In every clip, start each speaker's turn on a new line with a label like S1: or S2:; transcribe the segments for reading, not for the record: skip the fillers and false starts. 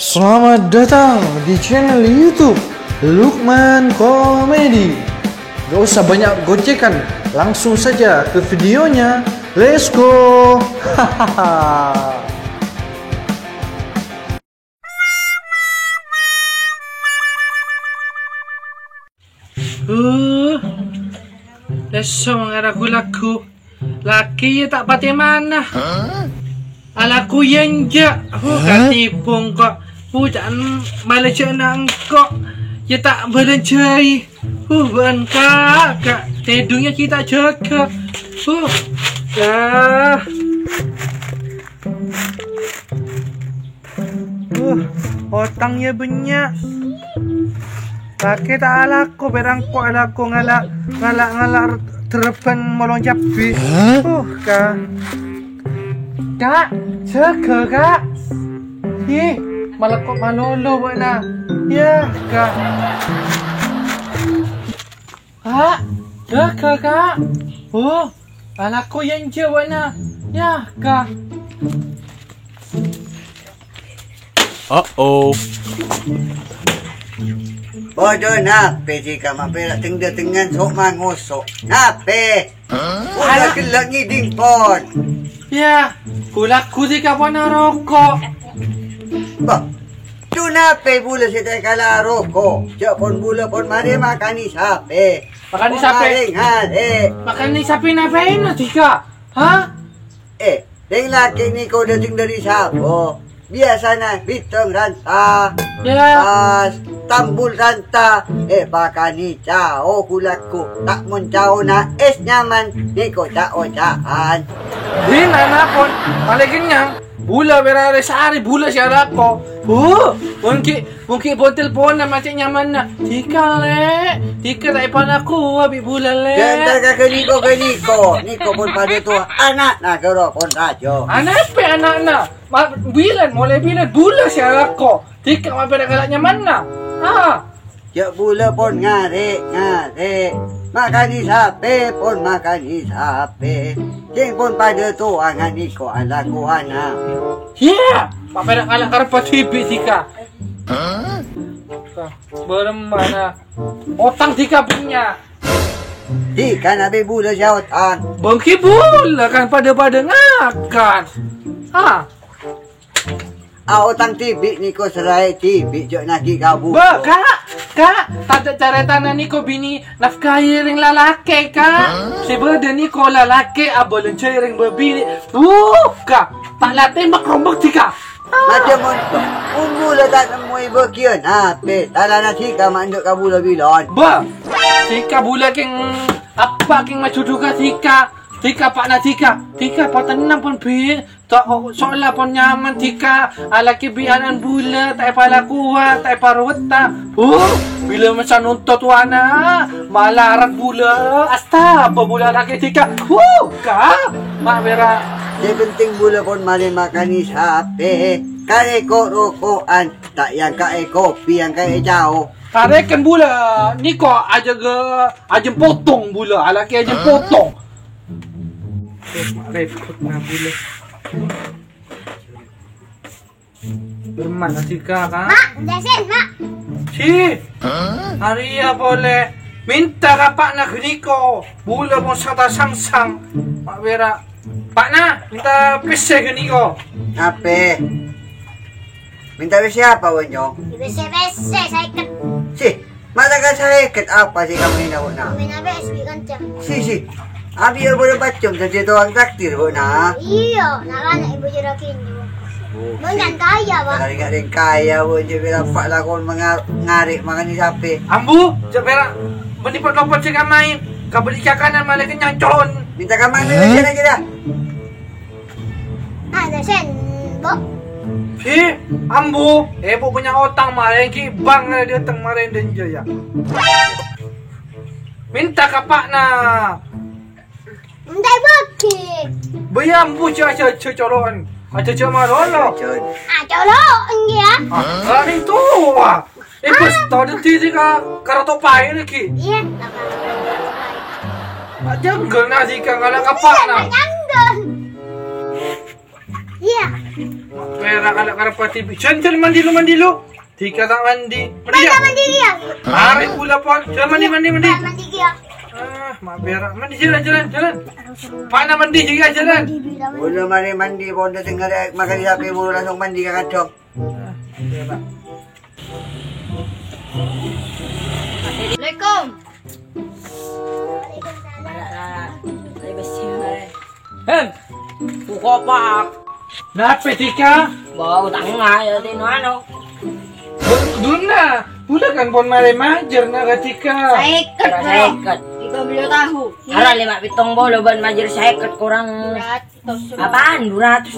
S1: Selamat datang di channel YouTube Lukman Komedi. Gak usah banyak gocekan, langsung saja ke videonya. Let's go. Hahaha.
S2: Leso ngaraku laku. Laki tak pati mana. Alaku yang jak. Katipong kok. Jangan malah jangan kok. Ya tak belancai. Bukan kakak. Tidurnya kita jaga. Dah. Otangnya banyak. Laki tak alaku. Berangkok alaku ngalak terban molong cabai. Kak. Jaga kak. Malah kok malolo buat nak. Ya, kak. Kak, jaga kak. Anakku yang jawab nak. Ya, kak.
S3: Bodoh nape jika mampir tengah dengan sok mangosok. Nape? Udah kelak ngiding pon.
S2: Ya, kulaku jika pun rokok.
S3: Bah, tu nape bula saya kala rokok. Cak pon bula pon mari makan ni sape.
S2: Makan ni sape? Makan ni sape napain jika? Ha?
S3: Deng laki ni kau datang dari sapo. Biasanya bitong ranta.
S2: Ya.
S3: Tambul ranta. Baka ni cao kulaku. Tak mun cao na es nyaman. Ni ko cao caan.
S2: Di nana pon paling kenyang. Bula berare sehari bula siara ko. Mungkin botol pon na macam nyaman na. Tika tak ipan aku abi bula le.
S3: Jangan ke Niko. Niko pun pada tu anak nak kerok pon rajo.
S2: Anak pe anak na. Bilan mulai bilan bula siara ko. Tika mampir kalak nyaman na.
S3: Cak bula pon ngare. Makan ni sape pun makan ni sape. Jeng pun pada tu angan Niko alaku anak.
S2: Ya, mampir kalak karpa tibi Tika. Beremana. Otang Tika punya.
S3: Tika nabi bula syautan.
S2: Bangki bula kan pada ngakan.
S3: Otang tibi Niko serai tibi jok naki kabu.
S2: Kak, tak cara tanah Niko bini nafkahi ring lalaki kak. Sebeda Niko lalaki abolon cari ring berbini. Kak, tak latih makrombak Tika.
S3: Macam bula tak temui berkian. Tak lana Tika manduk kabula bilon.
S2: Tika bula keng apa keng macuduka Tika. Tika pak na Tika pak tenang pun pi. Tak soalnya pun nyaman Tika. Alaki bianan bula tak pala kuat tak parweta. Bila macam nuntut wana malarat bula. Asta apa bula laki Tika. Kak mak bera.
S3: Yang penting bula pun mari makan ni sape. Kare ko rokokan tak yang kare kopi yang kare jauh.
S2: Karekan bula Niko aja potong bula. Alaki aja potong. Repot na bula. Bermana Tika kan?
S4: Mak, dasin mak.
S2: Hari ya boleh. Minta kapak na Niko. Bula mo sa sangsang. Mak Vera. Pak na, minta pese ke Niko.
S3: Apa? Minta pese apa wanyong?
S4: Bese, saya ikat.
S3: Mata kan saya ikat apa sih kamu ini nak?
S4: Binabe, SB kancang.
S3: Abi yang boleh bacom saja tuang takdir na.
S4: Iya, nak ibu jerakin juga. Bukan kaya pak.
S3: Kalau ingat yang kaya pun je bila pak lakon mengarik makan ni sape.
S2: Ambu, Vera, menipot lopot cakap main. Kau beli cakanan malah kenyang colon.
S3: Minta kamar ni lagi lagi dah.
S4: Dasin, bu.
S2: Ambu, ibu punya otang malah yang kibang dia teng marin dan jaya. Minta kapak na.
S4: Ndai baki.
S2: Bayam bu caca colon. Aja cuma rolo.
S4: Colok ya.
S2: Hari tu. Pas tau nanti tika karato pae lagi.
S4: Iya.
S2: Jangan na tika ngalang apa na.
S4: Jangan. Iya.
S2: Pera kalak karapati. Gentle mandi lo. Tika tak mandi.
S4: Mandi dia.
S2: Mari pula pon. Jangan mandi.
S4: Mandi dia.
S2: Pera mandi jalan. Mana mandi juga jalan.
S3: Belum mandi pon dah tengah makan di HP baru langsung mandi ke kacau.
S4: Assalamualaikum.
S5: Kukopak.
S2: Nape tika?
S5: Bawa tengah ya tino ano.
S2: Doon na. Pula kan pon mare majer na ketika.
S4: Saikat bro.
S5: Saikat.
S4: Ika beliau tahu.
S5: Ara 5 bolo ban majer saikat kurang. Apaan 200?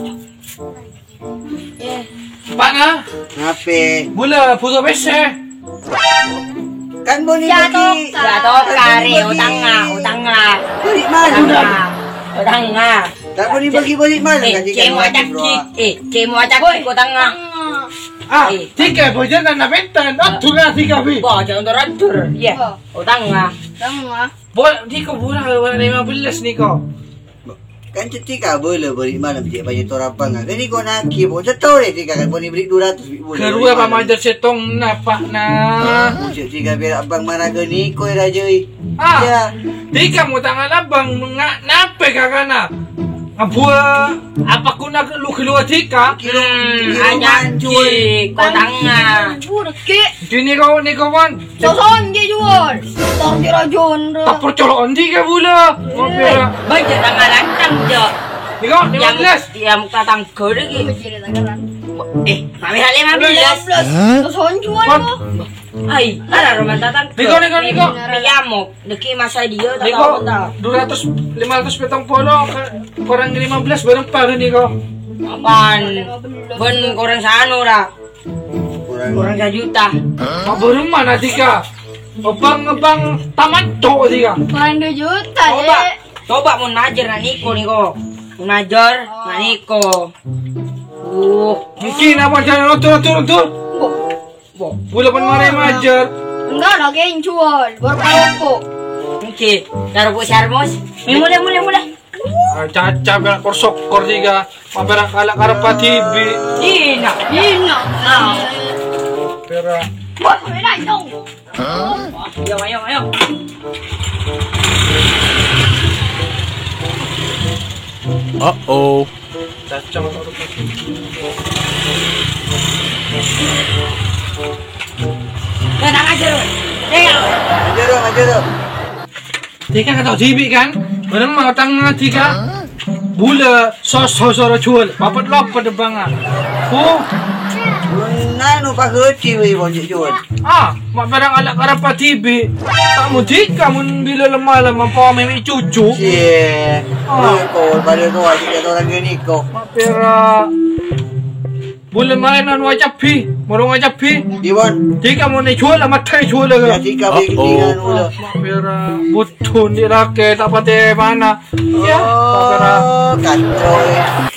S2: Pana?
S3: Ngape?
S2: Bula puto bese.
S3: Kan boleh bagi.
S5: Jatuh kari utangnya.
S3: Balik mana?
S5: Utangnya.
S3: Tak boleh bagi balik mana?
S5: Cemo acak utangnya.
S2: Tika bojan na nabentan. Atur na tika bi.
S5: Bawa jangan teratur. Iya. Utangnya.
S2: Tika pula 15 niko.
S3: Kan tika boleh balik mana banyak torapang. Kan ni kau nak kibon setau deh tika kan boleh beli 200 boleh.
S2: Kedua pa majer setong napak na.
S3: Macam tika biar abang mana gani kau rajai.
S2: Tika mo tangan abang nape kakana. Abua apa kuna lu keluar tika?
S5: Ajak cik utangnya.
S2: Dini kau wan.
S4: Soson dia jual. Tor dia rajon.
S2: Tak percolokan tika pula. Mapera.
S5: Baca tanggal lantang je.
S2: Niko 15.
S5: Dia muka tangga lagi. Mami hal 15.
S4: Soson jual lo.
S5: Ay, ada rumah tatang.
S2: Niko.
S5: Piyamok. Deki masa dia tak
S2: Niko,
S5: tahu.
S2: 500 petang polo, kurang 15 barang paru Niko.
S5: Apaan? Ben kurang sano lah. Kurang 1 juta.
S2: Baru mana tika? Abang taman to tika.
S4: Kurang 2 juta
S5: Coba mau najar na Niko. Mau najar na Niko.
S2: Mungkin apa jangan turun. Bula pun mari majar.
S4: Enggak lagi yang jual. Baru kau.
S5: Oke, taruh buat sarmos. Mulai.
S2: Caca bilang korsok tiga. Mapera kalak karapa TV.
S5: Ina.
S2: Pera.
S5: Ayo.
S1: Uh-oh.
S2: Caca masuk.
S5: Tenang aja lu.
S3: Ajar.
S2: Tika kata TV kan? Benar mau tangga tika. Bula sosoro jual. Papat lopat debangan.
S3: Nanu pak kecil wei bonjek jual.
S2: Mak barang alak karapa TV. Kamu tika mun bila lemah pa memi cucu.
S3: Kau pada tu ada orang gini kau.
S2: Mapera. Bula mainan wajah pi, morong wajah pi.
S3: Iwan.
S2: Tika mau ni jual sama teh jual
S3: Ya
S2: ke?
S3: tika beli ketinggalan mula.
S2: Mapera. Butuh ni rakyat apa teh mana? Ya. Mapera.
S3: Kacau.